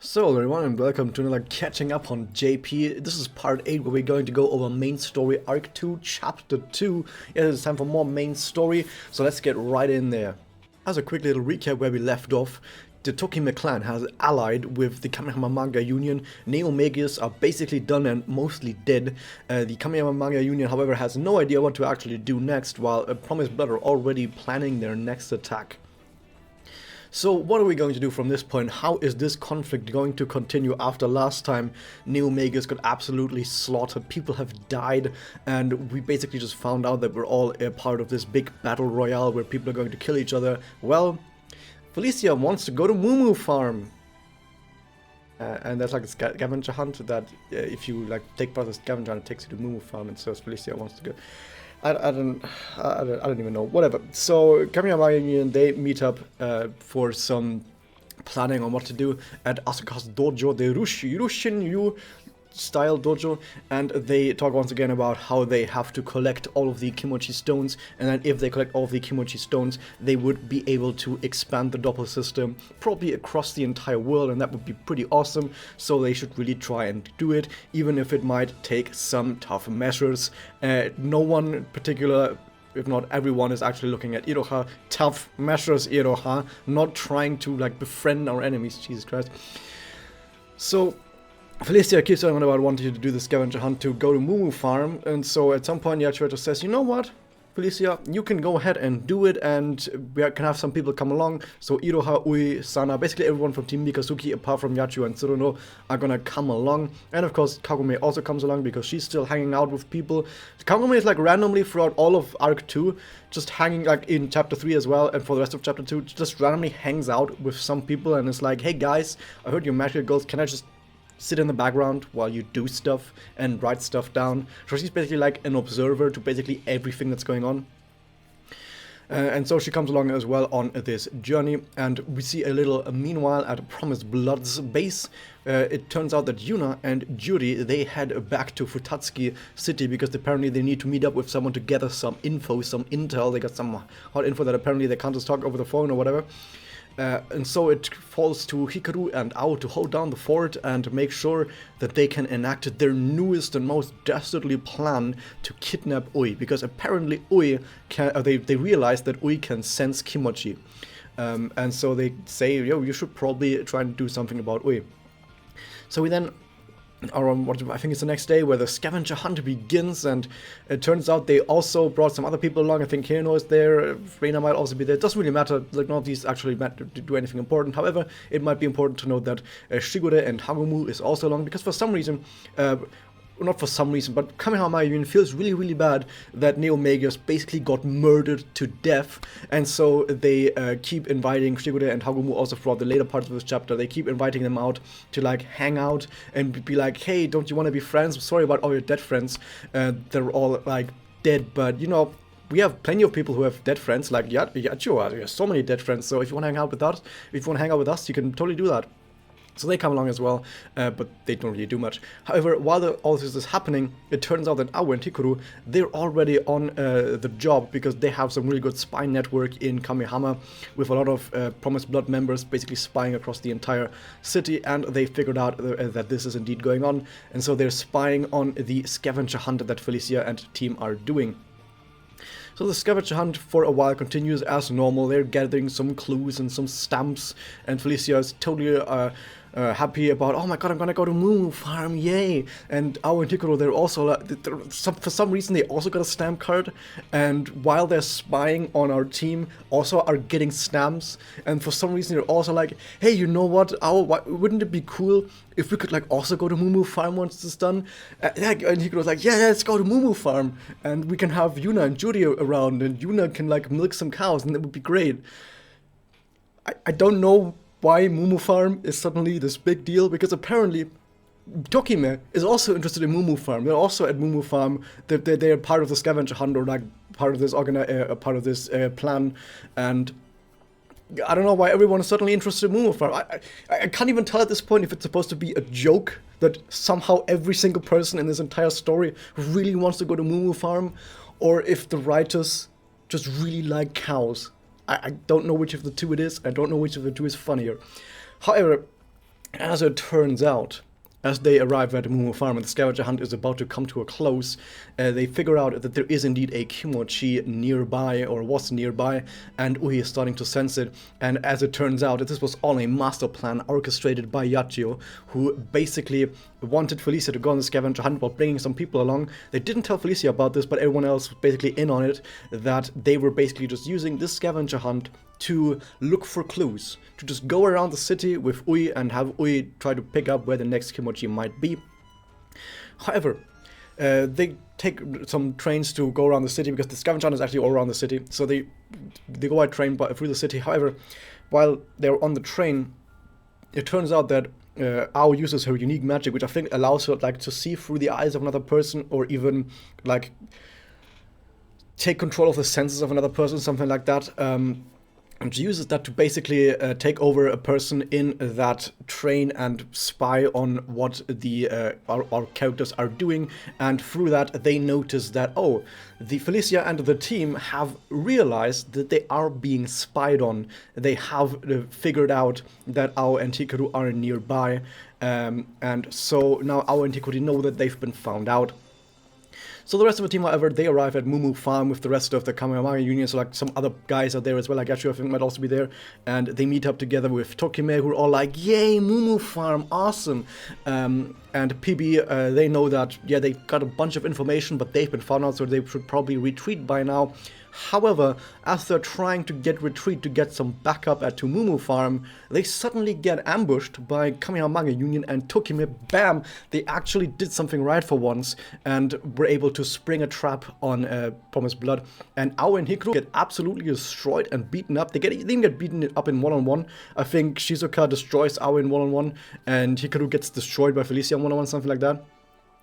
So everyone, and welcome to another catching up on JP. This is part 8 where we're going to go over main story arc 2 chapter 2. Yeah, it's time for more main story, so let's get right in there. As a quick little recap where we left off, the Tokime clan has allied with the Kamehama Manga Union. Magius are basically done and mostly dead. The Kamehama Manga Union, however, has no idea what to actually do next, while Promised Blood are already planning their next attack. So what are we going to do from this point? How is this conflict going to continue after last time Magius got absolutely slaughtered, people have died, and we basically just found out that we're all a part of this big battle royale where people are going to kill each other? Well, Felicia wants to go to Moomoo farm. And that's like a scavenger hunt that if you like take part of the scavenger hunt, it takes you to Moomoo farm, and so Felicia wants to go. I don't even know. Whatever. So Kamiyama Union, they meet up for some planning on what to do at Asuka's dojo, the Rushin-Yu style dojo, and they talk once again about how they have to collect all of the Kimochi stones, and then if they collect all of the Kimochi stones, they would be able to expand the doppel system probably across the entire world, and that would be pretty awesome. So they should really try and do it, even if it might take some tough measures. No one in particular, if not everyone, is actually looking at Iroha. Tough measures, Iroha, not trying to like befriend our enemies. Jesus Christ. So Felicia keeps on about wanting to do the scavenger hunt to go to Moomoo farm, and so at some point Yachiyo just says, you know what, Felicia, you can go ahead and do it, and we can have some people come along. So Iroha, Ui, Sana, basically everyone from Team Mikazuki apart from Yachiyo and Tsuruno are gonna come along. And of course Kagome also comes along because she's still hanging out with people. Kagome is like randomly throughout all of Arc 2 just hanging, like in Chapter 3 as well, and for the rest of Chapter 2 just randomly hangs out with some people and is like, hey guys, I heard your magical goals, can I just sit in the background while you do stuff and write stuff down? So she's basically like an observer to basically everything that's going on. And so she comes along as well on this journey, and we see a little meanwhile at Promised Blood's base. It turns out that Yuna and Juri, they head back to Futatsuki City because apparently they need to meet up with someone to gather some info, some intel. They got some hot info that apparently they can't just talk over the phone or whatever. And so it falls to Hikaru and Ao to hold down the fort and make sure that they can enact their newest and most dastardly plan to kidnap Ui, because apparently Ui can, they realize that Ui can sense Kimochi. And so they say, yo, you should probably try and do something about Ui. So we then or on what I think it's the next day, where the scavenger hunt begins, and it turns out they also brought some other people along. I think Hirano is there, Reina might also be there. It doesn't really matter, like none of these actually matter to do anything important. However, it might be important to note that Shigure and Hagumu is also along, because for some reason, not for some reason, but Kamehama Union feels really, really bad that Magius basically got murdered to death, and so they keep inviting Shigure and Hagumu also throughout the later parts of this chapter. They keep inviting them out to like hang out and be like, hey, don't you want to be friends? I'm sorry about all your dead friends. They're all like dead, but you know, we have plenty of people who have dead friends, like Yachiyo. We have so many dead friends, so if you want to hang out with us, you can totally do that. So they come along as well, but they don't really do much. However, while all this is happening, it turns out that Aoi and Hikaru, they're already on the job, because they have some really good spy network in Kamehama with a lot of Promised Blood members basically spying across the entire city, and they figured out that this is indeed going on, and so they're spying on the scavenger hunt that Felicia and team are doing. So the scavenger hunt for a while continues as normal. They're gathering some clues and some stamps, and Felicia is totally happy about, oh my god, I'm gonna go to Moomoo farm, yay! And Ao and Hikaru, they're also for some reason they also got a stamp card, and while they're spying on our team, also are getting stamps. And for some reason they're also like, hey, you know what, Ao, wouldn't it be cool if we could like also go to Moomoo farm once it's done? And Hikaru's like, yeah, let's go to Moomoo farm, and we can have Yuna and Juri around, and Yuna can like milk some cows, and that would be great. I don't know why Moomoo farm is suddenly this big deal, because apparently Tokime is also interested in Moomoo farm. They're also at Moomoo farm. They're part of the scavenger hunt, or like part of this plan, and I don't know why everyone is suddenly interested in Moomoo farm. I can't even tell at this point if it's supposed to be a joke that somehow every single person in this entire story really wants to go to Moomoo farm, or if the writers just really like cows. I don't know which of the two it is. I don't know which of the two is funnier. However, As it turns out, as they arrive at Moomoo Farm and the scavenger hunt is about to come to a close, they figure out that there is indeed a Kimochi nearby, or was nearby, and Uhi is starting to sense it. And as it turns out, this was all a master plan orchestrated by Yachio, who basically wanted Felicia to go on the scavenger hunt while bringing some people along. They didn't tell Felicia about this, but everyone else was basically in on it, that they were basically just using this scavenger hunt to look for clues, to just go around the city with Ui and have Ui try to pick up where the next Kimochi might be. However, they take some trains to go around the city, because the scavenger hunt is actually all around the city, so they go by train through the city. However, while they're on the train, it turns out that Ao uses her unique magic, which I think allows her like to see through the eyes of another person, or even like take control of the senses of another person, something like that. And she uses that to basically take over a person in that train and spy on what the our characters are doing. And through that, they notice that, oh, the Felicia and the team have realized that they are being spied on. They have figured out that Ao and Hikaru are nearby. And so now Ao and Hikaru know that they've been found out. So the rest of the team, however, they arrive at Moomoo Farm with the rest of the Kamehameha Union, so like some other guys are there as well, like Gachu I think might also be there, and they meet up together with Tokime, who are all like, yay, Moomoo Farm, awesome! And PB, they know that, yeah, they got a bunch of information, but they've been found out, so they should probably retreat by now. However, as they're trying to retreat to get some backup at Moomoo Farm, they suddenly get ambushed by Kamehameha Union and Tokime. Bam! They actually did something right for once and were able to spring a trap on Promised Blood. And Ao and Hikaru get absolutely destroyed and beaten up. They even get beaten up in one-on-one. I think Shizuka destroys Ao in one-on-one, and Hikaru gets destroyed by Felicia in one-on-one, something like that.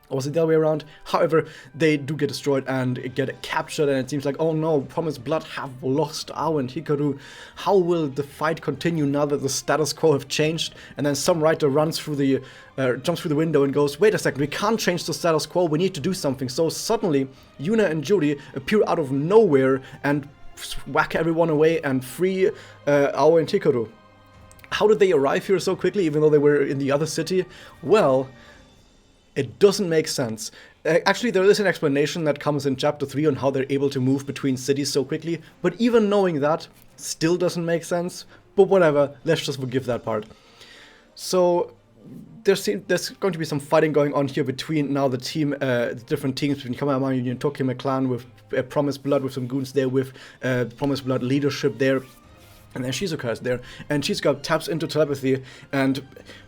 Or was it the other way around? However, they do get destroyed and get captured, and it seems like, oh no, Promised Blood have lost Ao and Hikaru. How will the fight continue now that the status quo have changed? And then some writer runs through the, jumps through the window and goes, wait a second, we can't change the status quo, we need to do something. So suddenly, Yuna and Juri appear out of nowhere and whack everyone away and free Ao and Hikaru. How did they arrive here so quickly, even though they were in the other city? Well, it doesn't make sense. Actually, there is an explanation that comes in Chapter 3 on how they're able to move between cities so quickly, but even knowing that still doesn't make sense. But whatever, let's just forgive that part. So there's going to be some fighting going on here between now the team, the different teams between Kamehameha Union and Tokime Clan, with Promised Blood, with some goons there, with Promised Blood leadership there. And then Shizuka is there, and Shizuka taps into telepathy and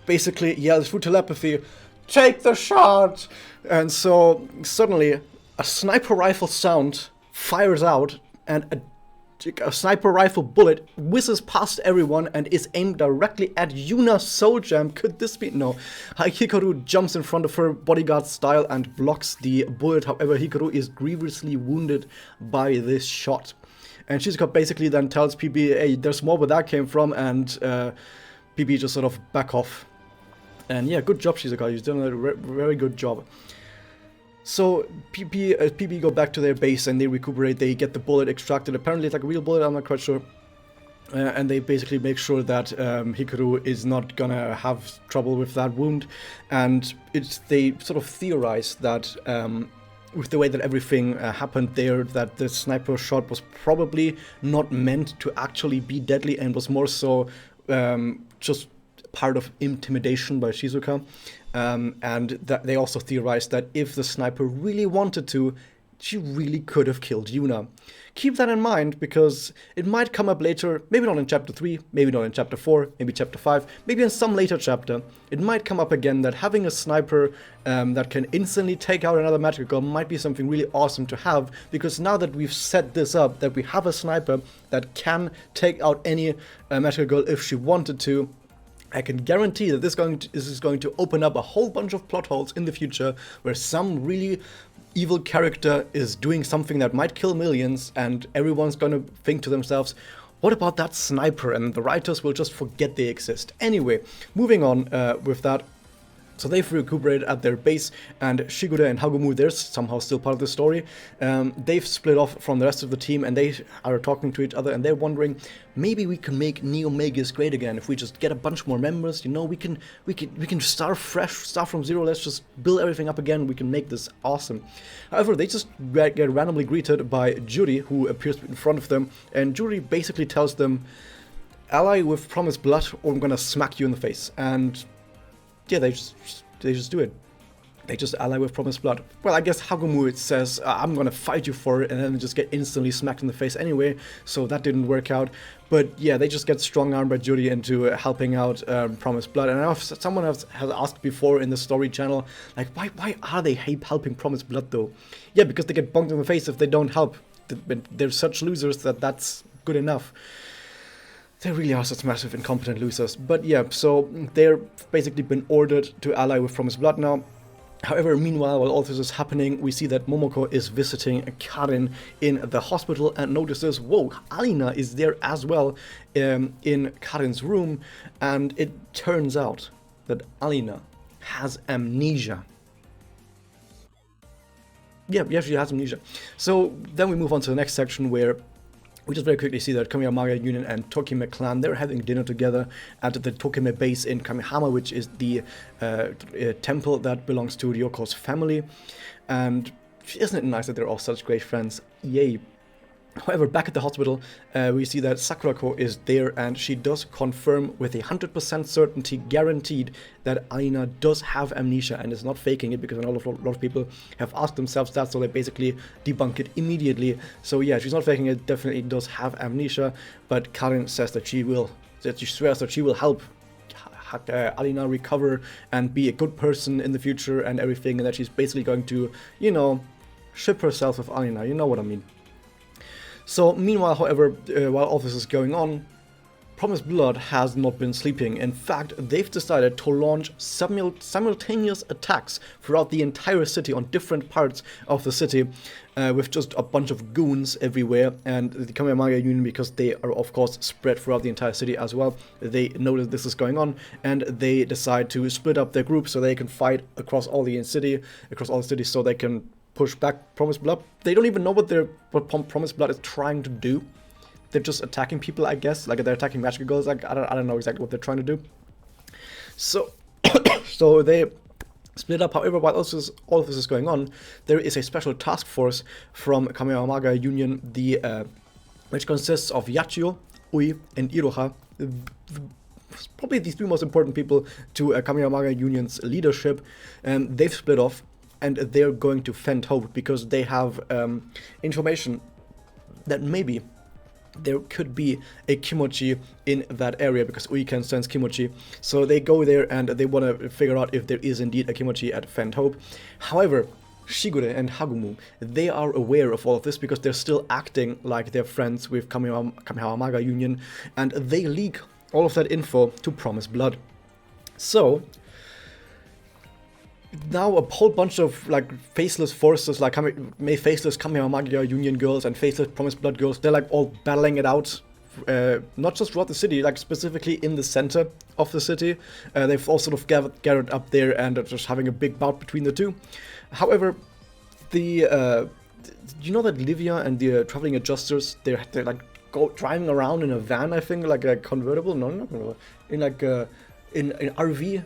basically yells through telepathy, take the shot! And so suddenly a sniper rifle sound fires out, and a sniper rifle bullet whizzes past everyone and is aimed directly at Yuna's soul gem. Could this be? No. Hikaru jumps in front of her bodyguard style and blocks the bullet. However, Hikaru is grievously wounded by this shot. And Shizuka basically then tells PB, hey, there's more where that came from, and PB just sort of back off. And yeah, good job, Shizuka. You've done a very good job. So PB go back to their base and they recuperate. They get the bullet extracted. Apparently it's like a real bullet, I'm not quite sure. And they basically make sure that Hikaru is not gonna have trouble with that wound. And they sort of theorize that with the way that everything happened there, that the sniper shot was probably not meant to actually be deadly and was more so just part of intimidation by Shizuka, and that they also theorized that if the sniper really wanted to, she really could have killed Yuna. Keep that in mind, because it might come up later, maybe not in Chapter 3, maybe not in Chapter 4, maybe Chapter 5, maybe in some later chapter, it might come up again that having a sniper that can instantly take out another magical girl might be something really awesome to have, because now that we've set this up, that we have a sniper that can take out any magical girl if she wanted to, I can guarantee that this is going to open up a whole bunch of plot holes in the future where some really evil character is doing something that might kill millions, and everyone's going to think to themselves, what about that sniper? And the writers will just forget they exist. Anyway, moving on with that. So they've recuperated at their base, and Shigure and Hagumi, they're somehow still part of the story. They've split off from the rest of the team, and they are talking to each other, and they're wondering, maybe we can make Neo Magius great again if we just get a bunch more members. You know, we can start fresh, start from zero. Let's just build everything up again. We can make this awesome. However, they just get randomly greeted by Juri, who appears in front of them, and Juri basically tells them, "Ally with Promised Blood, or I'm gonna smack you in the face." And yeah, they just do it. They just ally with Promised Blood. Well, I guess Hagumi says, "I'm gonna fight you for it," and then just get instantly smacked in the face anyway, so that didn't work out. But yeah, they just get strong-armed by Judy into helping out Promised Blood. And I know someone has asked before in the story channel, like, why are they helping Promised Blood though? Yeah, because they get bonked in the face if they don't help. They're such losers that's good enough. They really are such massive incompetent losers. But yeah, so they're basically been ordered to ally with Promised Blood now. However, meanwhile, while all this is happening, we see that Momoko is visiting Karin in the hospital and notices, whoa, Alina is there as well in Karin's room. And it turns out that Alina has amnesia. Yeah, she has amnesia. So then we move on to the next section where we just very quickly see that Kamiyamaga Union and Tokime clan, they're having dinner together at the Tokime base in Kamihama, which is the temple that belongs to Ryoko's family. And isn't it nice that they're all such great friends? Yay. However, back at the hospital, we see that Sakurako is there, and she does confirm with 100% certainty, guaranteed, that Alina does have amnesia and is not faking it, because a lot of people have asked themselves that, so they basically debunk it immediately. So yeah, she's not faking it, definitely does have amnesia, but Karin says that she swears that she will help Alina recover and be a good person in the future and everything, and that she's basically going to, you know, ship herself with Alina, you know what I mean. So, meanwhile, however, while all this is going on, Promised Blood has not been sleeping. In fact, they've decided to launch simultaneous attacks throughout the entire city, on different parts of the city, with just a bunch of goons everywhere. And the Kamiyamaga Union, because they are, of course, spread throughout the entire city as well, they know that this is going on, and they decide to split up their group so they can fight across all the city, so they can push back Promised Blood. They don't even know what Promised Blood is trying to do. They're just attacking people, I guess. Like, they're attacking magical girls. Like, I don't know exactly what they're trying to do. So, so they split up. However, while all of this is going on, there is a special task force from Kamiyamaga Union, which consists of Yachio, Ui, and Iroha. Probably the three most important people to Kamiyamaga Union's leadership. They've split off, and they're going to Fent Hope because they have information that maybe there could be a Kimochi in that area, because we can sense Kimochi. So they go there and they want to figure out if there is indeed a Kimochi at Fent Hope. However, Shigure and Hagumi, they are aware of all of this because they're still acting like they're friends with Kamiyamaga Union, and they leak all of that info to Promised Blood. So now a whole bunch of like faceless forces, like faceless Kamiyamaga Union girls and faceless Promised Blood girls, they're like all battling it out, not just throughout the city, like specifically in the center of the city. They've all sort of gathered up there and are just having a big bout between the two. However, you know that Livia and the traveling adjusters, they're like driving around in a van, I think, like a convertible, no, not convertible, in like in RV.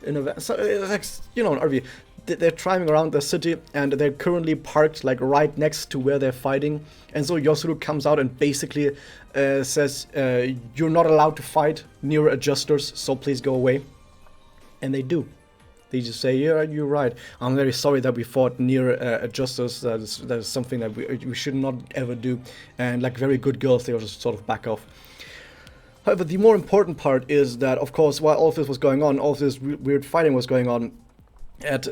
In a, so, like, you know, an RV. They're driving around the city, and they're currently parked like right next to where they're fighting. And so Yosuru comes out and basically says, "You're not allowed to fight near adjusters, so please go away." And they do. They just say, "Yeah, you're right. I'm very sorry that we fought near adjusters. That is something that we should not ever do." And like very good girls, they just sort of back off. However, the more important part is that, of course, while all of this was going on, all of this weird fighting was going on, at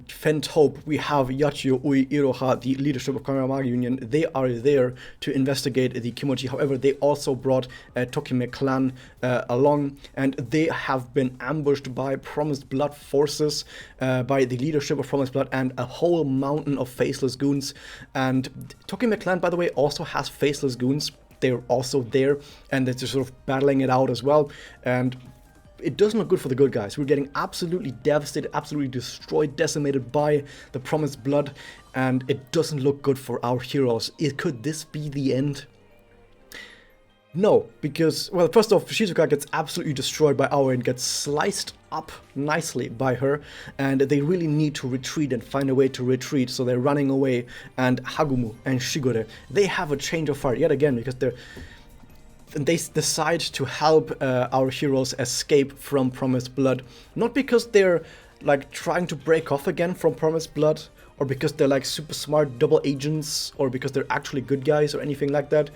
Fent Hope, we have Yachio, Ui, Iroha, the leadership of Kamiyamaga Union. They are there to investigate the Kimochi. However, they also brought Tokime clan along, and they have been ambushed by Promised Blood forces, by the leadership of Promised Blood, and a whole mountain of faceless goons. And Tokime clan, by the way, also has faceless goons. They're also there, and they're just sort of battling it out as well. And it doesn't look good for the good guys. We're getting absolutely devastated, absolutely destroyed, decimated by the Promised Blood, and it doesn't look good for our heroes. Could this be the end? No, because, well, first off, Shizuka gets absolutely destroyed by Aoi and gets sliced up nicely by her, and they really need to retreat and find a way to retreat, so they're running away, and Hagumu and Shigure, they have a change of heart yet again, because they decide to help our heroes escape from Promised Blood, not because they're like trying to break off again from Promised Blood, or because they're like super smart double agents, or because they're actually good guys or anything like that.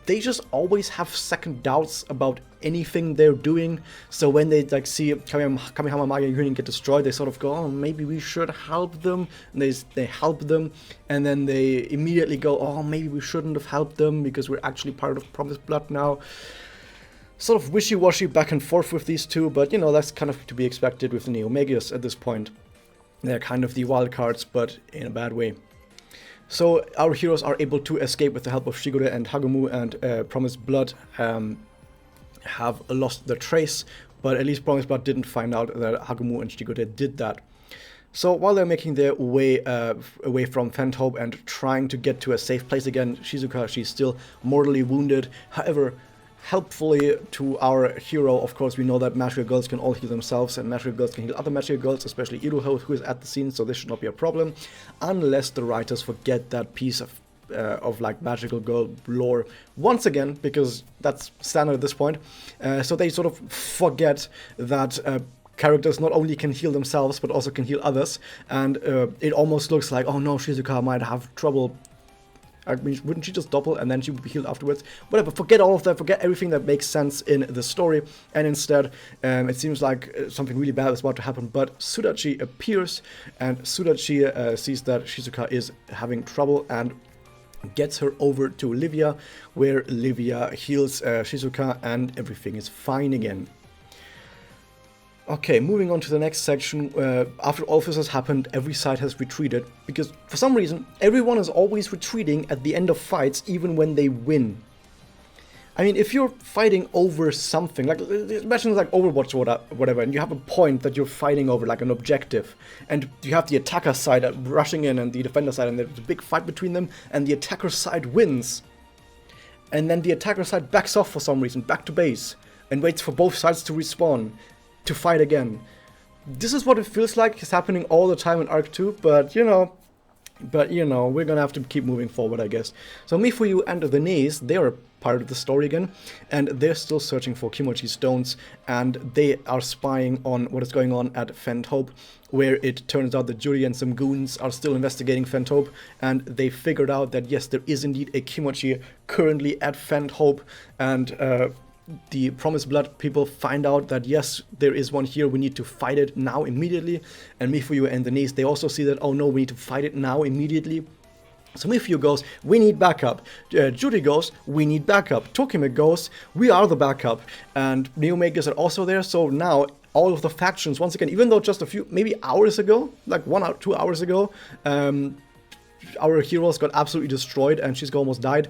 They just always have second doubts about anything they're doing, so when they like see Kamehama Maya Union get destroyed, they sort of go, oh, maybe we should help them, and they help them, and then they immediately go, oh, maybe we shouldn't have helped them because we're actually part of Promised Blood now. Sort of wishy-washy back and forth with these two, but you know, that's kind of to be expected with the Magius at this point. They're kind of the wild cards, but in a bad way. So our heroes are able to escape with the help of Shigure and Hagumu, and Promised Blood have lost their trace, but at least Promised Blood didn't find out that Hagumu and Shigure did that. So while they're making their way away from Fent Hope and trying to get to a safe place again, Shizuka, she's still mortally wounded. However, helpfully to our hero, of course, we know that magical girls can all heal themselves, and magical girls can heal other magical girls, especially Iruho, who is at the scene, so this should not be a problem, unless the writers forget that piece of like magical girl lore once again, because that's standard at this point. So they sort of forget that characters not only can heal themselves, but also can heal others, and it almost looks like, oh no, Shizuka might have trouble. I mean, wouldn't she just double and then she would be healed afterwards? Whatever, forget all of that, forget everything that makes sense in the story, and instead, it seems like something really bad is about to happen, but Sudachi appears, and Sudachi sees that Shizuka is having trouble and gets her over to Livia, where Livia heals Shizuka, and everything is fine again. Okay, moving on to the next section. After all this has happened, every side has retreated, because for some reason, everyone is always retreating at the end of fights, even when they win. I mean, if you're fighting over something, like, imagine like Overwatch or whatever, and you have a point that you're fighting over, like an objective, and you have the attacker side rushing in and the defender side, and there's a big fight between them, and the attacker side wins. And then the attacker side backs off for some reason, back to base, and waits for both sides to respawn to fight again. This is what it feels like is happening all the time in Arc 2, but you know, we're gonna have to keep moving forward, I guess. So Mifuyu and the Nees, they are part of the story again, and they're still searching for Kimochi stones, and they are spying on what is going on at Fent Hope, where it turns out that Judy and some goons are still investigating Fent Hope, and they figured out that yes, there is indeed a Kimochi currently at Fent Hope, and the Promised Blood people find out that yes, there is one here, we need to fight it now immediately, and Mifuyu and the Niece, they also see that, oh no, we need to fight it now immediately. So Mifuyu goes, we need backup. Judy goes, we need backup. Tokime goes, we are the backup. And Neomagus are also there, so now all of the factions, once again, even though just a few, maybe hours ago, like 1 or 2 hours ago, our heroes got absolutely destroyed and Shizuka almost died.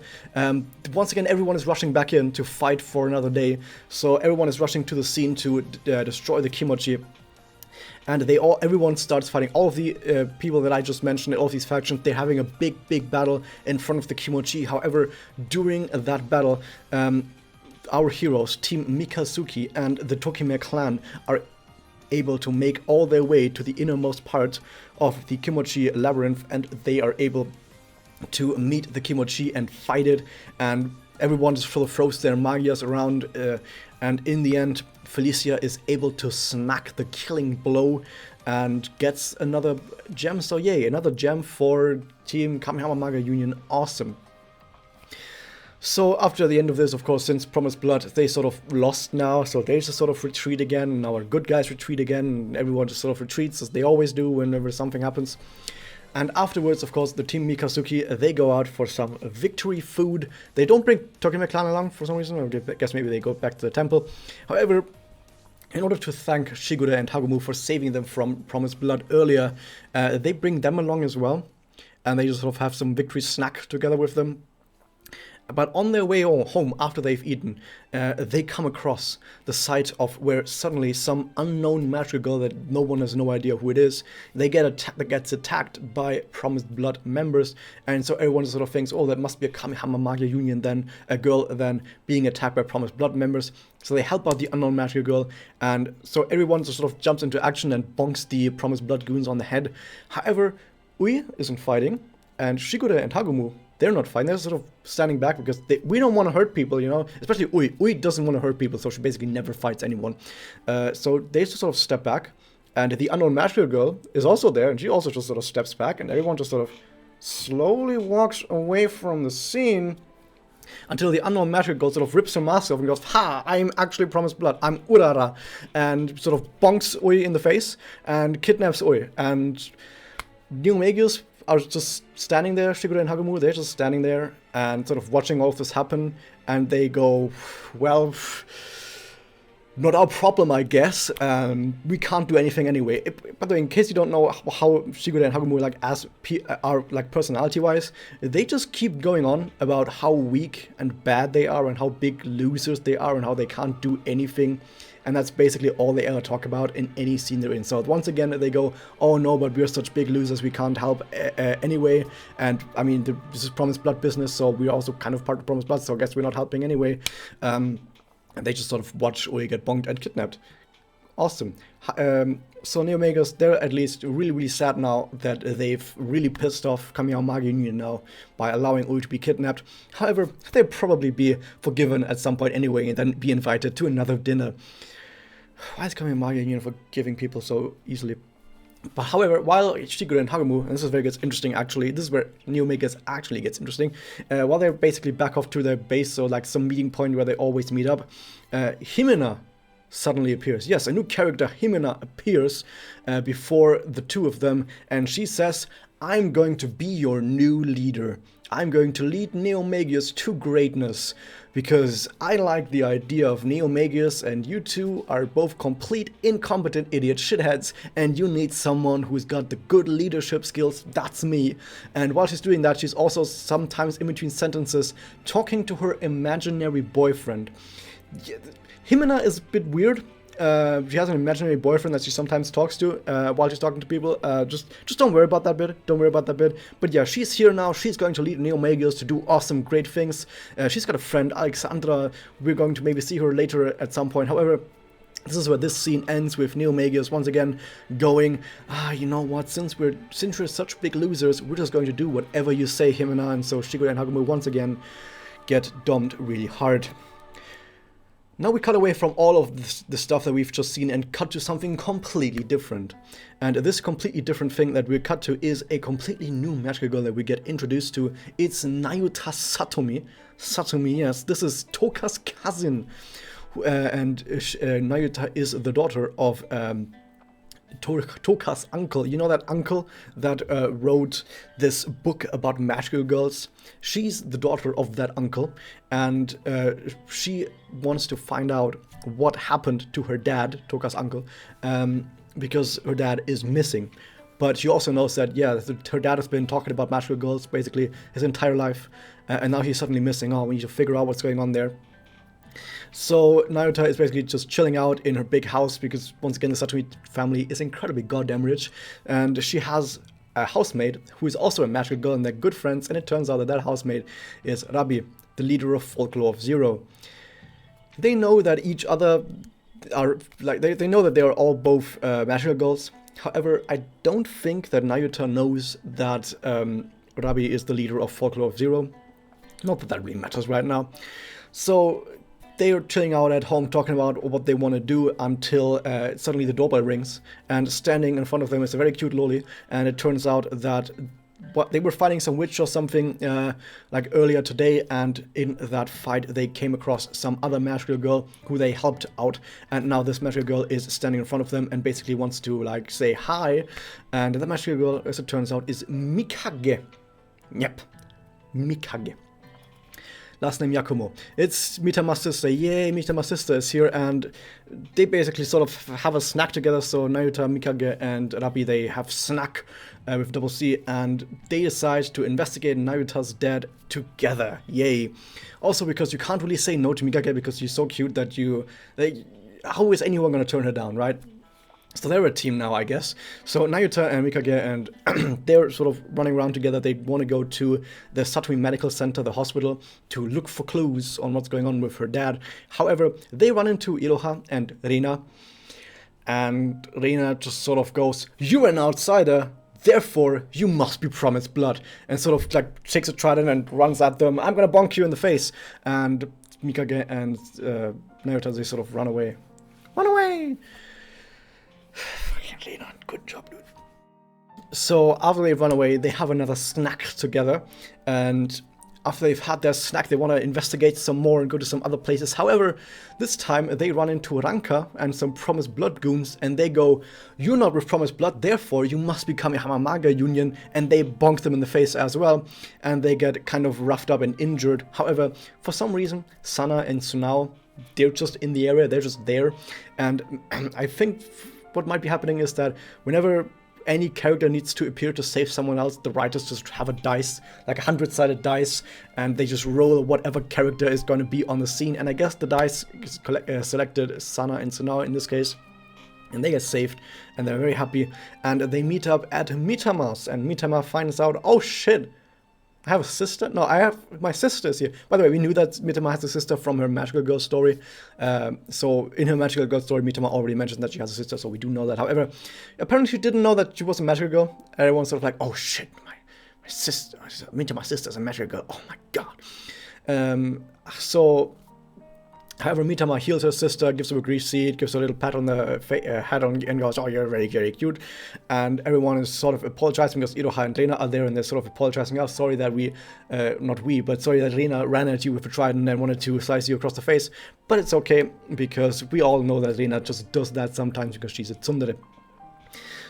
Once again, everyone is rushing back in to fight for another day. So everyone is rushing to the scene to destroy the Kimochi. And everyone starts fighting. All of the people that I just mentioned, all of these factions, they're having a big battle in front of the Kimochi. However, during that battle, our heroes, Team Mikazuki and the Tokime clan, are able to make all their way to the innermost part of the Kimochi labyrinth, and they are able to meet the Kimochi and fight it, and everyone just sort of throws their magias around, and in the end Felicia is able to smack the killing blow and gets another gem. So yay, another gem for Team Kamehama Maga Union. Awesome. So after the end of this, of course, since Promised Blood, they sort of lost now, so they just sort of retreat again, and our good guys retreat again, and everyone just sort of retreats, as they always do whenever something happens. And afterwards, of course, the Team Mikazuki, they go out for some victory food. They don't bring Tokime Clan along for some reason, I guess maybe they go back to the temple. However, in order to thank Shigure and Hagumu for saving them from Promised Blood earlier, they bring them along as well, and they just sort of have some victory snack together with them. But on their way home, after they've eaten, they come across the site of where suddenly some unknown magical girl that no one has no idea who it is, gets attacked by Promised Blood members, and so everyone sort of thinks, oh, that must be a Kamehama Magia Union then, a girl then being attacked by Promised Blood members. So they help out the unknown magical girl, and so everyone just sort of jumps into action and bonks the Promised Blood goons on the head. However, Ui isn't fighting, and Shigure and Hagumu, they're not fighting. They're sort of standing back because we don't want to hurt people, you know? Especially Ui. Ui doesn't want to hurt people, so she basically never fights anyone. So they just sort of step back, and the unknown magical girl is also there, and she also just sort of steps back, and everyone just sort of slowly walks away from the scene until the unknown magical girl sort of rips her mask off and goes, ha, I'm actually Promised Blood, I'm Urara, and sort of bonks Ui in the face and kidnaps Ui. And Neo Magius are just standing there, Shigure and Hagumu, they're just standing there and sort of watching all of this happen, and they go, well, not our problem, I guess. We can't do anything anyway. By the way, in case you don't know how Shigure and Hagumu are like personality-wise, they just keep going on about how weak and bad they are and how big losers they are and how they can't do anything. And that's basically all they ever talk about in any scene they're in. So once again, they go, oh no, but we're such big losers, we can't help anyway. And I mean, this is Promised Blood business, so we're also kind of part of Promised Blood, so I guess we're not helping anyway. And they just sort of watch Ui get bonked and kidnapped. Awesome. So Neo Magius, they're at least really, really sad now that they've really pissed off Kamehama Magia Union now by allowing Ui to be kidnapped. However, they'll probably be forgiven at some point anyway and then be invited to another dinner. Why is Kamehama Magia Union forgiving people so easily? But however, while Shigure and Hagumu, and this is where it gets interesting actually, this is where Neo Magius actually gets interesting, while they're basically back off to their base, so like some meeting point where they always meet up, Himena suddenly appears. Yes, a new character, Himena, appears before the two of them, and she says, I'm going to be your new leader. I'm going to lead Neo Magius to greatness, because I like the idea of Neo Magius and you two are both complete incompetent idiot shitheads, and you need someone who's got the good leadership skills. That's me. And while she's doing that, she's also sometimes in between sentences talking to her imaginary boyfriend. Himena is a bit weird. She has an imaginary boyfriend that she sometimes talks to while she's talking to people. Just don't worry about that bit. Don't worry about that bit. But yeah, she's here now. She's going to lead Neo Magius to do awesome, great things. She's got a friend, Alexandra. We're going to maybe see her later at some point. However, this is where this scene ends with Neo Magius once again going, you know what, since we're such big losers, we're just going to do whatever you say, Himena. And so Shigure and Hagumu once again get dumped really hard. Now we cut away from all of the stuff that we've just seen and cut to something completely different. And this completely different thing that we cut to is a completely new magical girl that we get introduced to. It's Nayuta Satomi. Satomi, yes, this is Toka's cousin. And Nayuta is the daughter of Toka's uncle. You know that uncle that wrote this book about magical girls? She's the daughter of that uncle, and she wants to find out what happened to her dad, Toka's uncle, because her dad is missing. But she also knows that, yeah, her dad has been talking about magical girls basically his entire life, and now he's suddenly missing. Oh, we need to figure out what's going on there. So Nayuta is basically just chilling out in her big house because, once again, the Satomi family is incredibly goddamn rich, and she has a housemaid who is also a magical girl, and they're good friends, and it turns out that that housemaid is Rabi, the leader of Folklore of Zero. They know that each other are, like, they know that they are all both magical girls. However, I don't think that Nayuta knows that Rabi is the leader of Folklore of Zero. Not that that really matters right now. So they are chilling out at home talking about what they want to do until suddenly the doorbell rings, and standing in front of them is a very cute loli, and it turns out that they were fighting some witch or something like earlier today, and in that fight they came across some other magical girl who they helped out, and now this magical girl is standing in front of them and basically wants to like say hi, and the magical girl, as it turns out, is Mikage. Yep, Mikage. last name Yakumo. It's Mitama's sister. Yay, Mitama's sister is here, and they basically sort of have a snack together. So Nayuta, Mikage, and Rabi, they have snack with double C, and they decide to investigate Nayuta's dead together. Yay. Also because you can't really say no to Mikage because she's so cute that how is anyone gonna turn her down, right? So they're a team now, I guess. So Nayuta and Mikage, and they're sort of running around together. They want to go to the Satomi Medical Center, the hospital, to look for clues on what's going on with her dad. However, they run into Iroha and Reina. And Reina just sort of goes, "You're an outsider, therefore you must be promised blood." And sort of like takes a trident and runs at them. "I'm gonna bonk you in the face." And Mikage and Nayuta, they sort of run away. Run away! Reina, good job, dude. So after they run away, they have another snack together, and after they've had their snack, they want to investigate some more and go to some other places. However, this time they run into Ranka and some Promised Blood goons, and they go, "You're not with Promised Blood, therefore you must become a Hamamaga Union," and they bonk them in the face as well, and they get kind of roughed up and injured. However, for some reason, Sana and Tsunao, they're just in the area, they're just there, and I think what might be happening is that whenever any character needs to appear to save someone else, the writers just have a dice, like a 100-sided dice, and they just roll whatever character is going to be on the scene. And I guess the dice selected Sana and Tsunao in this case, and they get saved, and they're very happy. And they meet up at Mitama's, and Mitama finds out, "Oh shit, I have a sister? No, I have my sisters here." By the way, we knew that Mitama has a sister from her Magical Girl story. So in her Magical Girl story, Mitama already mentioned that she has a sister, so we do know that. However, apparently she didn't know that she was a Magical Girl. Everyone's sort of like, "Oh shit, my sister, Mitama's sister's a Magical Girl. Oh my god." However, Mitama heals her sister, gives her a grease seed, gives her a little pat on the head and goes, "Oh, you're very, very cute." And everyone is sort of apologizing because Iroha and Reina are there, and they're sort of apologizing. "Oh, sorry that sorry that Reina ran at you with a trident and wanted to slice you across the face. But it's okay, because we all know that Reina just does that sometimes because she's a tsundere."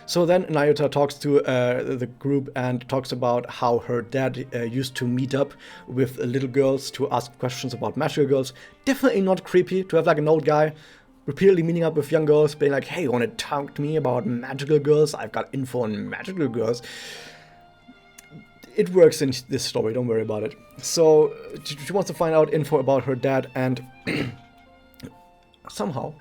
So then Nayuta talks to the group and talks about how her dad used to meet up with little girls to ask questions about magical girls. Definitely not creepy to have like an old guy repeatedly meeting up with young girls, being like, "Hey, you want to talk to me about magical girls? I've got info on magical girls." It works in this story, don't worry about it. So she wants to find out info about her dad, and somehow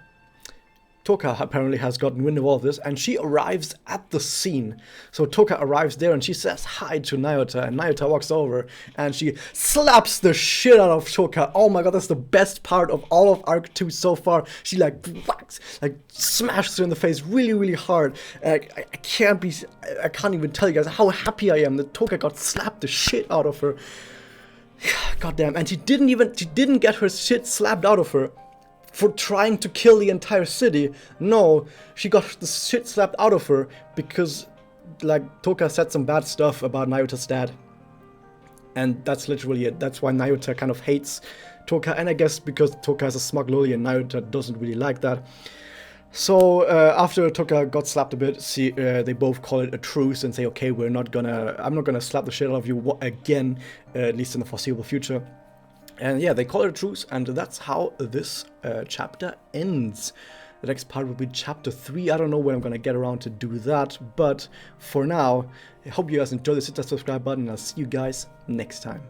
Toka apparently has gotten wind of all of this, and she arrives at the scene. So Toka arrives there and she says hi to Nayuta, and Nayuta walks over and she slaps the shit out of Toka. Oh my god, that's the best part of all of Arc 2 so far. She like whacks, like smashes her in the face really, really hard. I can't even tell you guys how happy I am that Toka got slapped the shit out of her. God damn, and she didn't get her shit slapped out of her for trying to kill the entire city. No, she got the shit slapped out of her because, like, Toka said some bad stuff about Nayuta's dad. And that's literally it. That's why Nayuta kind of hates Toka, and I guess because Toka is a smug loli and Nayuta doesn't really like that. So after Toka got slapped a bit, they both call it a truce and say, "Okay, I'm not gonna slap the shit out of you again, at least in the foreseeable future." And yeah, they call it a truce, and that's how this chapter ends. The next part will be chapter 3. I don't know when I'm gonna get around to do that, but for now, I hope you guys enjoyed this. Hit that subscribe button, and I'll see you guys next time.